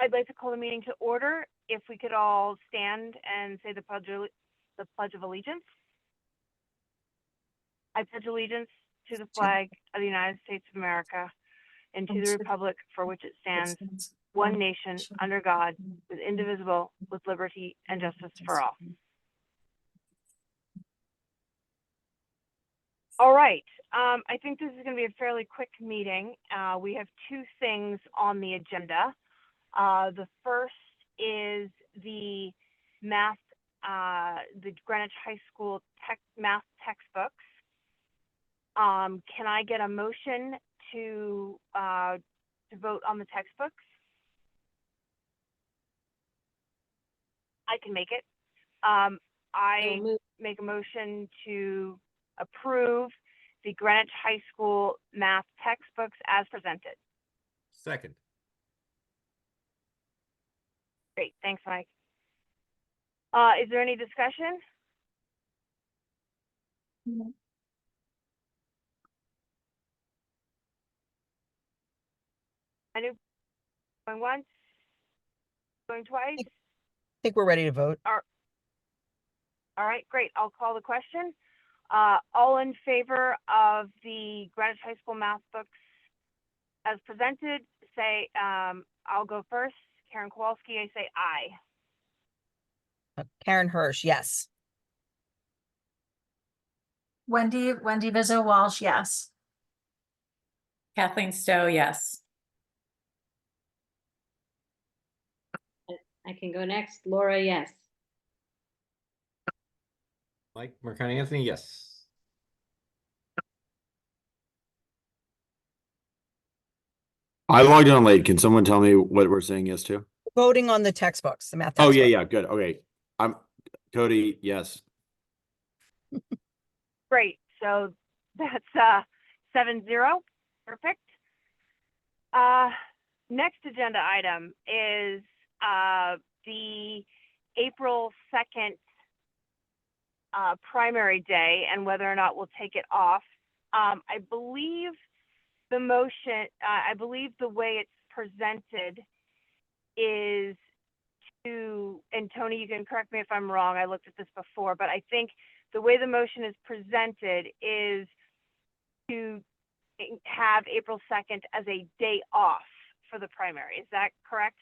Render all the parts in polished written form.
I'd like to call the meeting to order. If we could all stand and say the Pledge of Allegiance. I pledge allegiance to the flag of the United States of America and to the republic for which it stands, one nation, under God, with indivisible, with liberty and justice for all. All right. I think this is going to be a fairly quick meeting. We have two things on the agenda. The first is the math, the Greenwich High School math textbooks. Can I get a motion to vote on the textbooks? I can make it. I make a motion to approve the Greenwich High School math textbooks as presented. Second. Great, thanks, Mike. Is there any discussion? No. Going once, going twice? I think we're ready to vote. All right, great. I'll call the question. All in favor of the Greenwich High School math books as presented, say, I'll go first. Karen Kowalski, I say aye. Karen Hirsch, yes. Wendy Vizzo Walsh, yes. Kathleen Stowe, yes. I can go next. Laura, yes. Mike Mercani Anthony, yes. I logged on late. Can someone tell me what we're saying yes to? Voting on the textbooks, the math Oh, textbooks. yeah, good. Okay. Cody, yes. Great, so that's 7-0, perfect. Next agenda item is the April 2nd primary day and whether or not we'll take it off. I believe the motion, I believe the way it's presented is to, and Tony, you can correct me if I'm wrong, I looked at this before, but I think the way the motion is presented is to have April 2nd as a day off for the primary. Is that correct?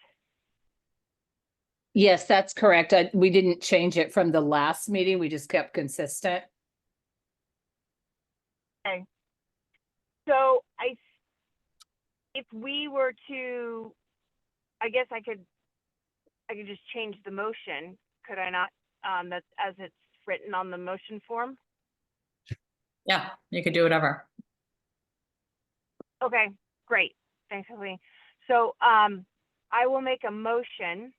Yes, that's correct. We didn't change it from the last meeting. We just kept consistent. Okay. So if we were to, I guess I could just change the motion, could I not? That's as it's written on the motion form. Yeah, you could do whatever. Okay, great. Thanks, Kathleen. So I will make a motion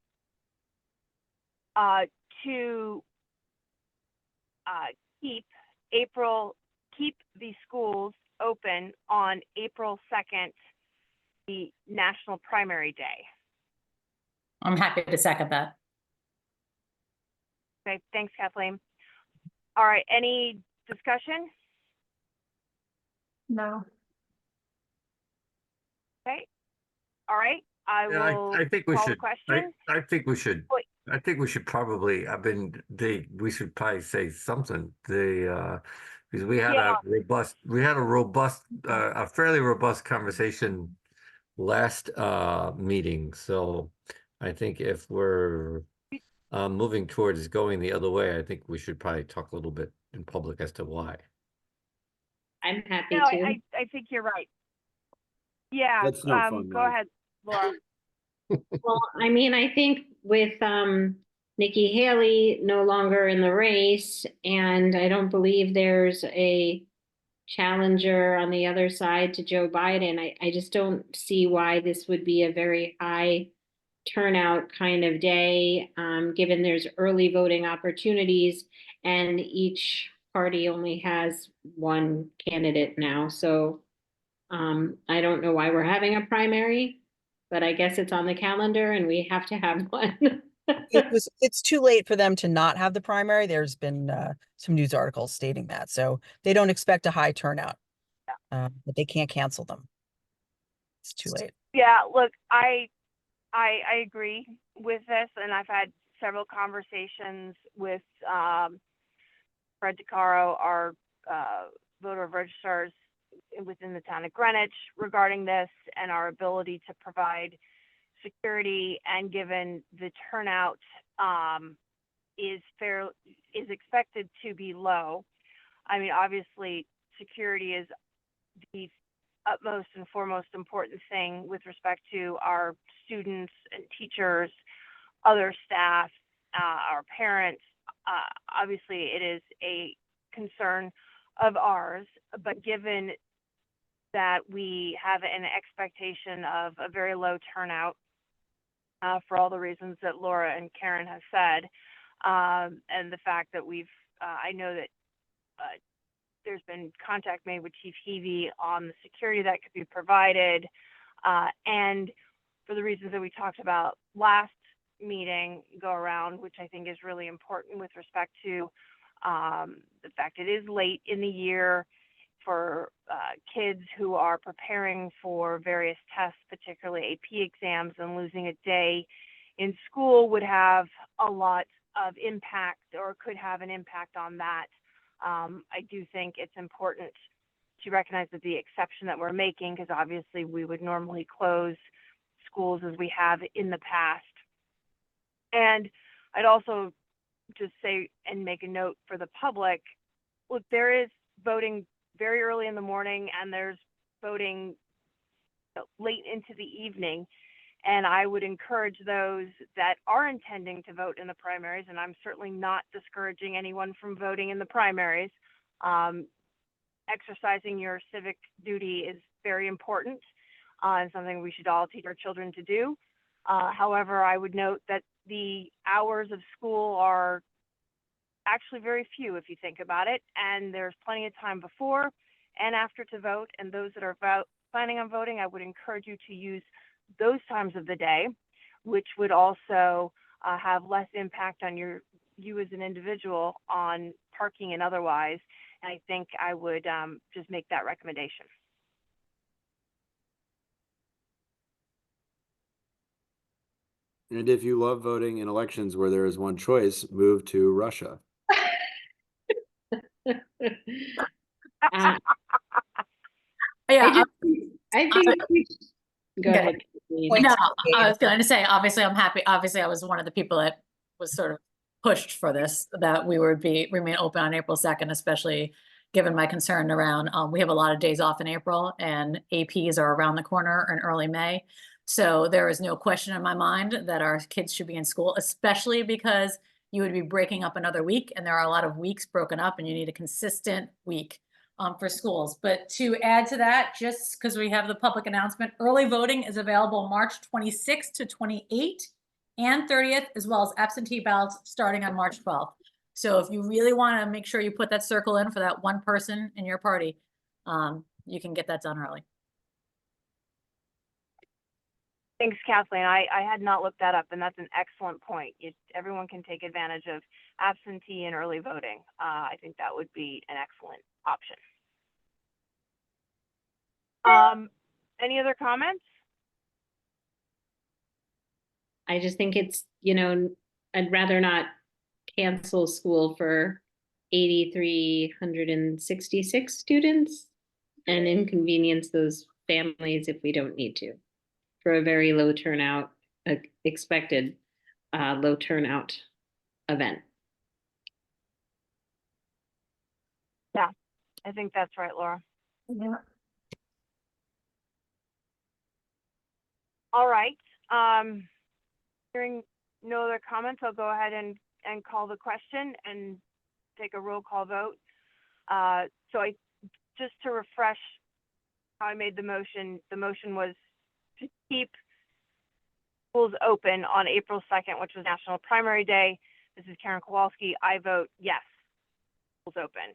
to keep the schools open on April 2nd, the National Primary Day. I'm happy to second that. Okay, thanks, Kathleen. All right, any discussion? No. Okay, all right, I will I think we call the should. question. I think we should. Wait. I think we should probably. We should probably say something. Because we had Yeah. a fairly robust conversation last meeting. So I think if we're moving towards going the other way, I think we should probably talk a little bit in public as to why. I'm happy No, to. I think you're right. Yeah, That's no fun, go Mike. ahead, Laura. Well, I mean, I think with Nikki Haley no longer in the race, and I don't believe there's a challenger on the other side to Joe Biden, I just don't see why this would be a very high turnout kind of day, given there's early voting opportunities and each party only has one candidate now. So I don't know why we're having a primary, but I guess it's on the calendar and we have to have one. It's too late for them to not have the primary. There's been some news articles stating that. So they don't expect a high turnout, but they can't cancel them. It's too late. Yeah, look, I I agree with this, and I've had several conversations with Fred DeCaro, our voter of registrars within the town of Greenwich regarding this and our ability to provide security, and given the turnout is expected to be low. I mean, obviously, security is the utmost and foremost important thing with respect to our students and teachers, other staff, our parents. Obviously, it is a concern of ours, but given that we have an expectation of a very low turnout for all the reasons that Laura and Karen have said, and the fact that I know that there's been contact made with Chief Heavey on the security that could be provided, and for the reasons that we talked about last meeting go around, which I think is really important with respect to the fact it is late in the year for kids who are preparing for various tests, particularly AP exams, and losing a day in school would have a lot of impact, or could have an impact on that. I do think it's important to recognize that the exception that we're making, because obviously we would normally close schools as we have in the past. And I'd also just say and make a note for the public, look, there is voting very early in the morning, and there's voting late into the evening. And I would encourage those that are intending to vote in the primaries, and I'm certainly not discouraging anyone from voting in the primaries. Exercising your civic duty is very important, and something we should all teach our children to do. However, I would note that the hours of school are actually very few if you think about it, and there's plenty of time before and after to vote. And those that are planning on voting, I would encourage you to use those times of the day, which would also have less impact on you as an individual on parking and otherwise. And I think I would just make that recommendation. And if you love voting in elections where there is one choice, move to Russia. Uh, Yeah, I think go Okay. ahead. Kathleen. Point no, made. I was going to say, obviously, I'm happy. Obviously, I was one of the people that was sort of pushed for this, that we would remain open on April 2nd, especially given my concern around, we have a lot of days off in April, and APs are around the corner in early May. So there is no question in my mind that our kids should be in school, especially because you would be breaking up another week, and there are a lot of weeks broken up, and you need a consistent week for schools. But to add to that, just because we have the public announcement, early voting is available March 26th to 28th and 30th, as well as absentee ballots starting on March 12th. So if you really want to make sure you put that circle in for that one person in your party, you can get that done early. Thanks, Kathleen. I had not looked that up, and that's an excellent point. Everyone can take advantage of absentee and early voting. I think that would be an excellent option. Any other comments? I just think it's, I'd rather not cancel school for 8,366 students and inconvenience those families if we don't need to, for a very low turnout, expected low turnout event. Yeah, I think that's right, Laura. Yeah. All right. Hearing no other comments, I'll go ahead and call the question and take a roll call vote. So just to refresh how I made the motion was to keep schools open on April 2nd, which was National Primary Day. This is Karen Kowalski. I vote yes, schools open.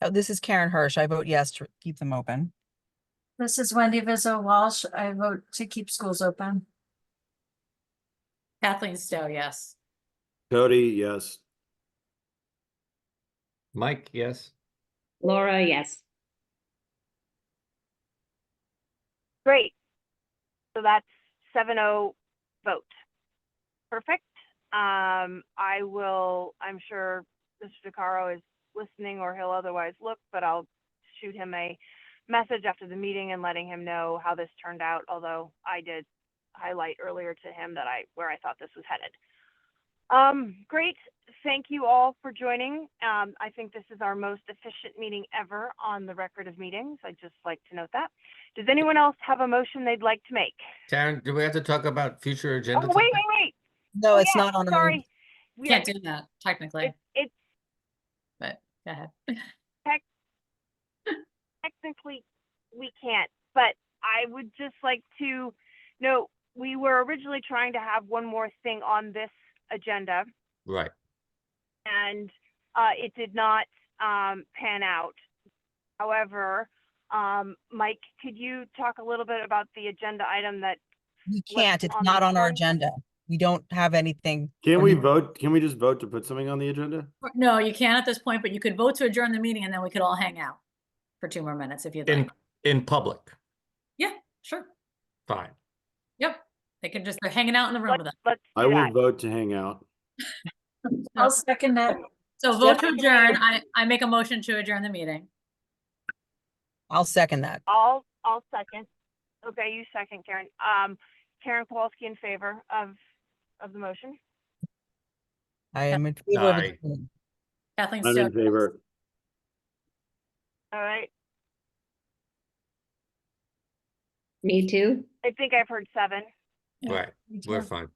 Oh, this is Karen Hirsch. I vote yes to keep them open. This is Wendy Vizzo Walsh. I vote to keep schools open. Kathleen Stowe, yes. Cody, yes. Mike, yes. Laura, yes. Great. So that's 7-0 vote. Perfect. I'm sure Mr. DeCaro is listening, or he'll otherwise look, but I'll shoot him a message after the meeting and letting him know how this turned out, although I did highlight earlier to him that where I thought this was headed. Great. Thank you all for joining. I think this is our most efficient meeting ever on the record of meetings. I'd just like to note that. Does anyone else have a motion they'd like to make? Karen, do we have to talk about future Oh, agenda? wait. No, Oh, it's yeah, not on our, sorry. Can't do that technically, It's but go ahead. technically, we can't, but I would just like to note, we were originally trying to have one more thing on this agenda, Right. and it did not pan out. However, Mike, could you talk a little bit about the agenda item that we What's can't, it's on not this on our one? agenda. We don't have anything. Can or we new- vote? Can we just vote to put something on the agenda? No, you can't at this point, but you could vote to adjourn the meeting and then we could all hang out for 2 more minutes if you'd like. In public, Yeah, sure. fine. Yep. They're hanging out in the room with us. let's I do will that. vote to hang out. I'll second that. So vote to Yep. adjourn. I make a motion to adjourn the meeting. I'll second that. I'll second. Okay, you second, Karen. Karen Kowalski in favor of the motion. I am in favor of Aye. it. Kathleen I'm in Stewart. favor. All right. Me too. I think I've heard 7. Yeah, Right, me we're too. fine.